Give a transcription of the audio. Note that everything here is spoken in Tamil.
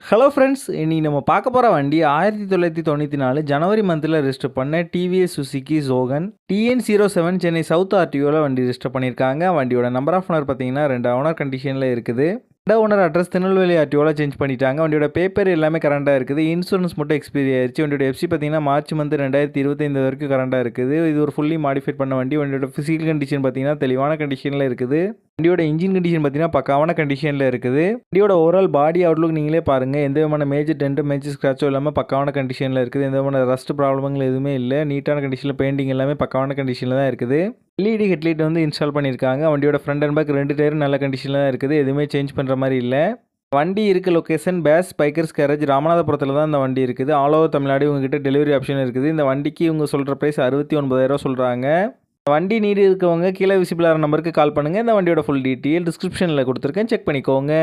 ஹலோ ஃப்ரெண்ட்ஸ், இன்னைக்கு நம்ம பார்க்க போகிற வண்டி 1994 ஜனவரி மந்தில் ரெஜிஸ்டர் பண்ண டிவிஎஸ் சுசுகி ஜோகன் TN07 சென்னை சவுத் ஆர்டிஓவில் வண்டி ரெஜிஸ்டர் பண்ணியிருக்காங்க. வண்டியோட நம்பர் ஆஃப் ஓனர் பார்த்தீங்கன்னா 2 ஓனர் கண்டிஷனில் இருக்குது. ஓனர் அட்ரஸ் திருநெல்வேலி ஆர்டிஓவில் சேஞ்ச் பண்ணிட்டாங்க. வண்டியோட பேப்பர் எல்லாமே கரண்டாக இருக்குது. இன்சூரன்ஸ் மட்டும் எக்ஸ்பீரி ஆயிடுச்சு. வண்டியோட FC பார்த்தீங்கன்னா மார்ச் மந்த் 2025 வரைக்கும் கரண்டாக இருக்குது. இது ஒரு ஃபுல்லி மாடிஃபைட் பண்ண வண்டி. வண்டியோட ஃபிசிக்கல் கண்டிஷன் பார்த்தீங்கன்னா தெளிவான கண்டிஷனில் இருக்குது. வண்டியோட இன்ஜின் கண்டிஷன் பார்த்தீங்கன்னா பக்காவான கண்டிஷனில் இருக்குது. வண்டியோட ஓவரால் பாடி அவுட்லுக் நீங்களே பாருங்கள். எந்த விதமான மேஜர் டென்ட் மேஜர் ஸ்க்ராச்சோ இல்லாமல் பக்காவான கண்டிஷனில் இருக்குது. எந்த விதமான ரஸ்ட் ப்ராப்ளங்கள் எதுவுமே இல்லை. நீட்டான கண்டிஷனில் பெயிண்டிங் எல்லாமே பக்காவான கண்டிஷனில் தான் இருக்குது. LED ஹெட்லைட் வந்து இன்ஸ்டால் பண்ணியிருக்காங்க. வண்டியோட ஃப்ரண்ட் அண்ட் பேக் 2 டயரும் நல்ல கண்டிஷனில் தான் இருக்குது. எதுவுமே சேஞ்ச் பண்ணுற மாதிரி இல்லை. வண்டி இருக்க லொக்கேஷன் பேஸ் பைக்கர்ஸ் கேரேஜ் ராமநாதபுரத்தில் தான் இந்த வண்டி இருக்குது. ஆல் ஓவர் தமிழ்நாடு உங்ககிட்ட டெலிவரி ஆப்ஷன் இருக்குது. இந்த வண்டிக்கு இவங்க சொல்கிற ப்ரைஸ் 69,000 சொல்கிறாங்க. வண்டி நீடு இருக்கவங்க கீழே விசிபிளான நம்பருக்கு கால் பண்ணுங்கள். இந்த வண்டியோட ஃபுல் டீட்டெயில் டிஸ்கிரிப்ஷனில் கொடுத்துருக்கேன், செக் பண்ணிக்கோங்க.